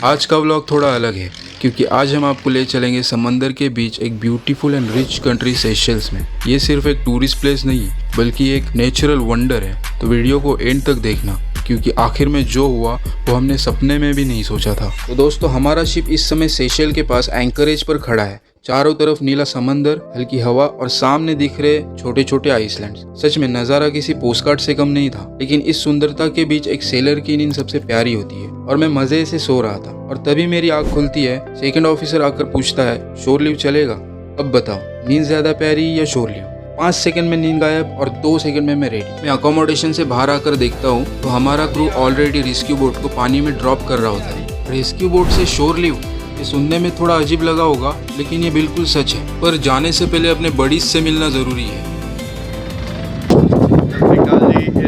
आज का व्लॉग थोड़ा अलग है क्योंकि आज हम आपको ले चलेंगे समंदर के बीच एक beautiful and rich country Seychelles में। ये सिर्फ एक टूरिस्ट प्लेस नहीं बल्कि एक नेचुरल वंडर है। तो वीडियो को एंड तक देखना क्योंकि आखिर में जो हुआ वो हमने सपने में भी नहीं सोचा था। तो दोस्तों, हमारा शिप इस समय सेशेल के पास एंकरेज पर खड़ा है। चारों तरफ नीला समंदर, हल्की हवा और सामने दिख रहे छोटे छोटे आइसलैंड्स। सच में नजारा किसी पोस्टकार्ड से कम नहीं था। लेकिन इस सुंदरता के बीच एक सेलर की नींद सबसे प्यारी होती है और मैं मजे से सो रहा था और तभी मेरी आंख खुलती है। सेकंड ऑफिसर आकर पूछता है, शोर लीव चलेगा? अब बताओ, नींद ज्यादा प्यारी या शोर लीव? 5 सेकंड में नींद गायब और 2 सेकंड में मैं रेडी। मैं अकोमोडेशन से बाहर आकर देखता हूँ तो हमारा क्रू ऑलरेडी रेस्क्यू बोट को पानी में ड्रॉप कर रहा होता है। रेस्क्यू बोट से शोर लीव, ये सुनने में थोड़ा अजीब लगा होगा लेकिन ये बिल्कुल सच है। पर जाने से पहले अपने बडीज से मिलना जरूरी है।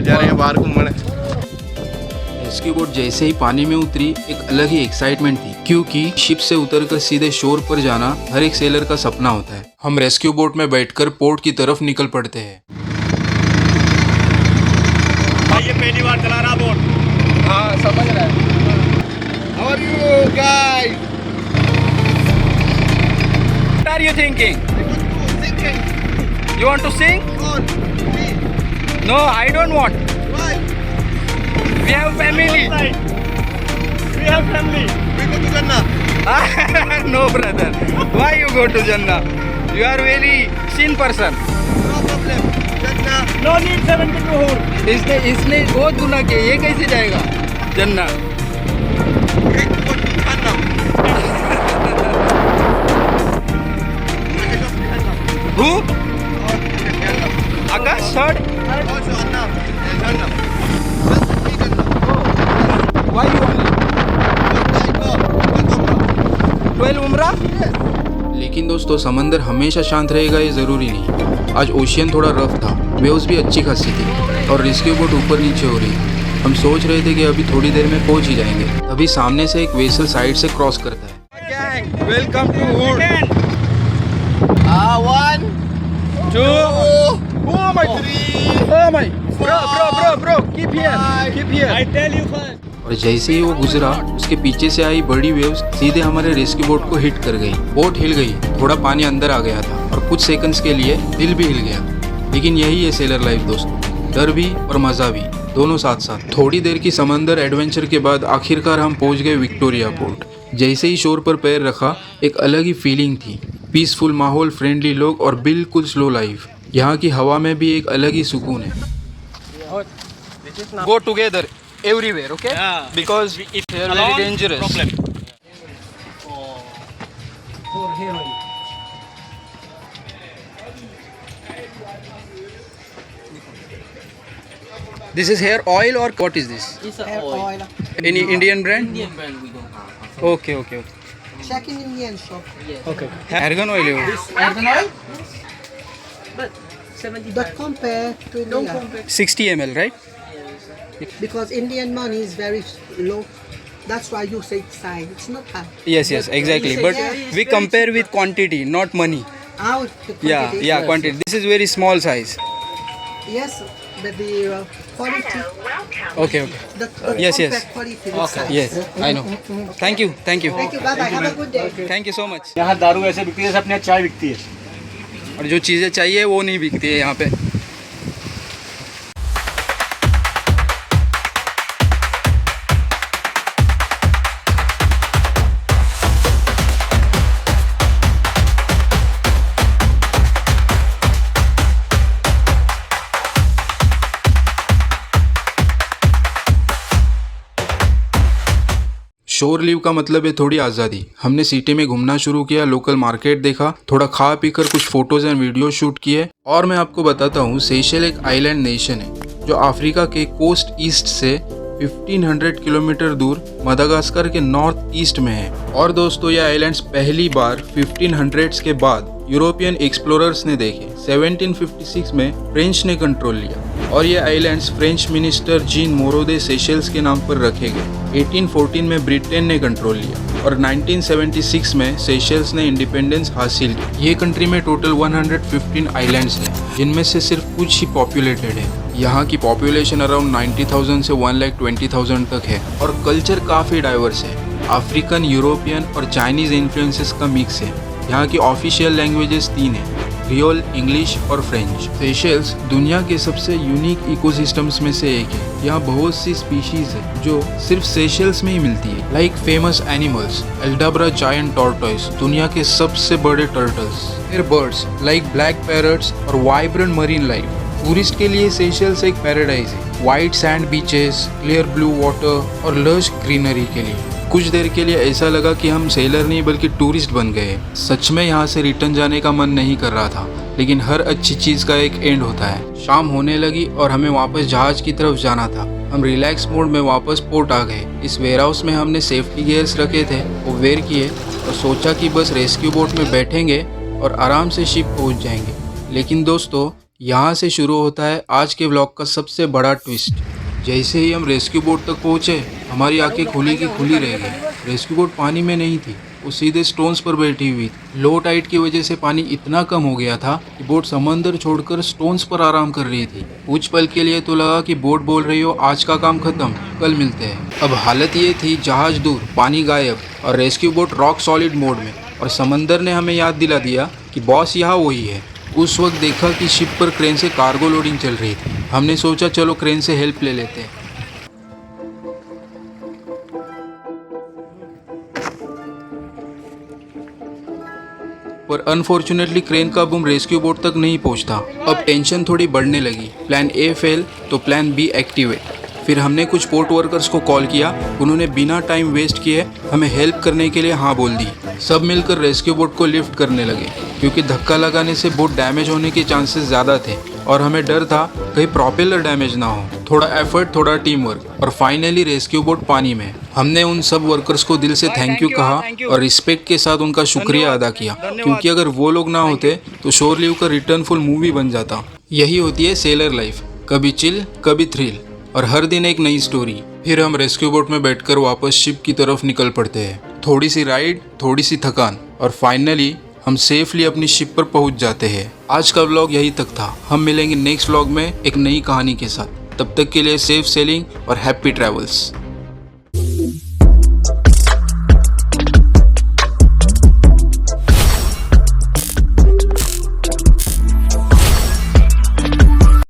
जा रहे हैं बाहर घूमने। रेस्क्यू बोट जैसे ही पानी में उतरी एक अलग ही एक्साइटमेंट थी क्योंकि शिप से उतरकर सीधे शोर पर जाना हर एक सेलर का सपना होता है। हम रेस्क्यू बोट में बैठकर पोर्ट की तरफ निकल पड़ते हैं। ये पहली बार चला रहा बोट। हाँ, समझ रहा है। How are you guys? What are you thinking? You want to sing? No, I don't want. Why? We have family. We have family. We go to Jannah. No, brother. Why you go to Jannah? You are very sin person. No problem. Jannah. No need 72 hole. इसने बहुत गुनाह किया, ये कैसे जाएगा जन्नत? We go to Jannah. Who? Jannah. Akash third? Also Jannah. Jannah. Just me Jannah. Why you only? Go. 12 umrah? लेकिन दोस्तों, समंदर हमेशा शांत रहेगा ये जरूरी नहीं। आज ओशियन थोड़ा रफ था, वेव्स भी अच्छी खासी थी और रेस्क्यू बोट ऊपर नीचे हो रही थी। हम सोच रहे थे कि अभी थोड़ी देर में पहुंच ही जाएंगे, तभी सामने से एक वेसल साइड से क्रॉस करता है। Gang, welcome to Hood. 1, 2. Oh my. 3. Oh my. Bro. Keep here. I tell you first. और जैसे ही वो गुजरा उसके पीछे से आई बड़ी वेव्स सीधे हमारे रेस्क्यू बोट को हिट कर गई। बोट हिल गई, थोड़ा पानी अंदर आ गया था और कुछ सेकंड्स के लिए दिल भी हिल गया। लेकिन यही है सेलर लाइफ दोस्तों, डर भी और मजा भी दोनों साथ साथ। थोड़ी देर की समंदर एडवेंचर के बाद आखिरकार हम पहुंच गए विक्टोरिया पोर्ट। जैसे ही शोर पर पैर रखा एक अलग ही फीलिंग थी। पीसफुल माहौल, फ्रेंडली लोग और बिल्कुल स्लो लाइफ। यहाँ की हवा में भी एक अलग ही सुकून है। Go together everywhere, okay? Yeah. Because If they are alone, very dangerous. problem. This is hair oil or what is this? It's a oil. Any Indian brand? Indian brand we don't have. Okay. Check in Indian shop. Yes. Okay. Argan oil है वो। Argan oil? But 70. But compare to Don't India. compare. 60 ml, right? Because Indian money is very low. That's why you say sign. It's not high. Yes, exactly. But we compare with quantity, not money. Our quantity. Yeah, quantity. This is very small size. Yes, but the quality. Okay. The Yes. compare quality with size. Yes, I know. Thank you. Thank you. Bye bye. Have a good day. Thank you so much. यहाँ दारू ऐसे बिकती है जैसे अपने यहाँ चाय बिकती है। और जो चीज़ें चाहिए वो नहीं बिकती है यहाँ पे। शोर लीव का मतलब है थोड़ी आज़ादी। हमने सिटी में घूमना शुरू किया, लोकल मार्केट देखा, थोड़ा खा पी कर कुछ फोटोज एंड वीडियो शूट किए। और मैं आपको बताता हूँ, सेशेल एक आइलैंड नेशन है जो अफ्रीका के कोस्ट ईस्ट से 1500 किलोमीटर दूर मदागास्कर के नॉर्थ ईस्ट में है। और दोस्तों, ये आइलैंड्स पहली बार 1500s के बाद यूरोपियन एक्सप्लोरर्स ने देखे। 1756 में फ्रेंच ने कंट्रोल लिया और ये islands French minister Jean Moreau de Seychelles के नाम पर रखे गए। 1814 में ब्रिटेन ने कंट्रोल लिया और 1976 में सेशेल्स ने इंडिपेंडेंस हासिल की। ये कंट्री में टोटल 115 आइलैंड्स हैं जिनमें से सिर्फ कुछ ही पॉपुलेटेड है। यहाँ की पॉपुलेशन अराउंड 90,000 से 1,20,000 तक है और कल्चर काफ़ी डाइवर्स है। अफ्रीकन, यूरोपियन और चाइनीज इन्फ्लुएंसेस का मिक्स है। यहाँ की ऑफिशियल लैंग्वेजेस 3 हैं, क्रियोल, इंग्लिश और फ्रेंच। सेशेल्स दुनिया के सबसे यूनिक इकोसिस्टम्स में से एक है। यहाँ बहुत सी स्पीशीज है जो सिर्फ सेशेल्स में ही मिलती है। Like famous animals, Aldabra giant tortoise, दुनिया के सबसे बड़े टर्टल्स, फिर बर्ड्स लाइक ब्लैक पैरट्स और वाइब्रेंट मरीन लाइफ। टूरिस्ट के लिए सेशेल्स एक पैराडाइज है, white sand beaches, clear blue water और लश ग्रीनरी के लिए। कुछ देर के लिए ऐसा लगा कि हम सेलर नहीं बल्कि टूरिस्ट बन गए। सच में यहाँ से रिटर्न जाने का मन नहीं कर रहा था, लेकिन हर अच्छी चीज़ का एक एंड होता है। शाम होने लगी और हमें वापस जहाज की तरफ जाना था। हम रिलैक्स मोड में वापस पोर्ट आ गए। इस वेयरहाउस में हमने सेफ्टी गियर्स रखे थे, वो वेयर किए और सोचा कि बस रेस्क्यू बोट में बैठेंगे और आराम से शिप पहुँच जाएंगे। लेकिन दोस्तों, यहाँ से शुरू होता है आज के व्लॉग का सबसे बड़ा ट्विस्ट। जैसे ही हम रेस्क्यू बोट तक पहुँचे, हमारी आंखें खुली की खुली रह गई। रेस्क्यू बोट पानी में नहीं थी, वो सीधे स्टोन्स पर बैठी हुई थी। लो टाइड की वजह से पानी इतना कम हो गया था कि बोट समंदर छोड़कर स्टोन्स पर आराम कर रही थी। कुछ पल के लिए तो लगा कि बोट बोल रही हो, आज का काम खत्म, कल मिलते हैं। अब हालत ये थी, जहाज दूर, पानी गायब और rescue boat rock solid mode में। और समंदर ने हमें याद दिला दिया कि बॉस यहाँ वही है। उस वक्त देखा कि शिप पर क्रेन से कार्गो लोडिंग चल रही थी। हमने सोचा चलो क्रेन से हेल्प ले लेते हैं। पर अनफॉर्चुनेटली क्रेन का बूम रेस्क्यू बोट तक नहीं पहुंचता। अब टेंशन थोड़ी बढ़ने लगी। प्लान ए फेल तो प्लान बी एक्टिवेट। फिर हमने कुछ पोर्ट वर्कर्स को कॉल किया। उन्होंने बिना टाइम वेस्ट किए हमें हेल्प करने के लिए हाँ बोल दी। सब मिलकर रेस्क्यू बोट को लिफ्ट करने लगे, क्योंकि धक्का लगाने से बोट डैमेज होने के चांसेस ज़्यादा थे और हमें डर था कहीं प्रोपेलर डैमेज ना हो। थोड़ा एफर्ट, थोड़ा टीम वर्क और फाइनली रेस्क्यू बोट पानी में। हमने उन सब वर्कर्स को दिल से थैंक यू कहा और रिस्पेक्ट के साथ उनका शुक्रिया अदा किया, क्योंकि अगर वो लोग ना होते तो शोर लीव का रिटर्न फुल मूवी बन जाता। यही होती है सेलर लाइफ, कभी चिल, कभी थ्रिल और हर दिन एक नई स्टोरी। फिर हम रेस्क्यू बोट में बैठकर वापस शिप की तरफ निकल पड़ते हैं। थोड़ी सी राइड, थोड़ी सी थकान और फाइनली हम सेफली अपनी शिप पर पहुंच जाते हैं। आज का व्लॉग यही तक था। हम मिलेंगे नेक्स्ट व्लॉग में एक नई कहानी के साथ। तब तक के लिए सेफ सेलिंग और हैप्पी ट्रैवल्स।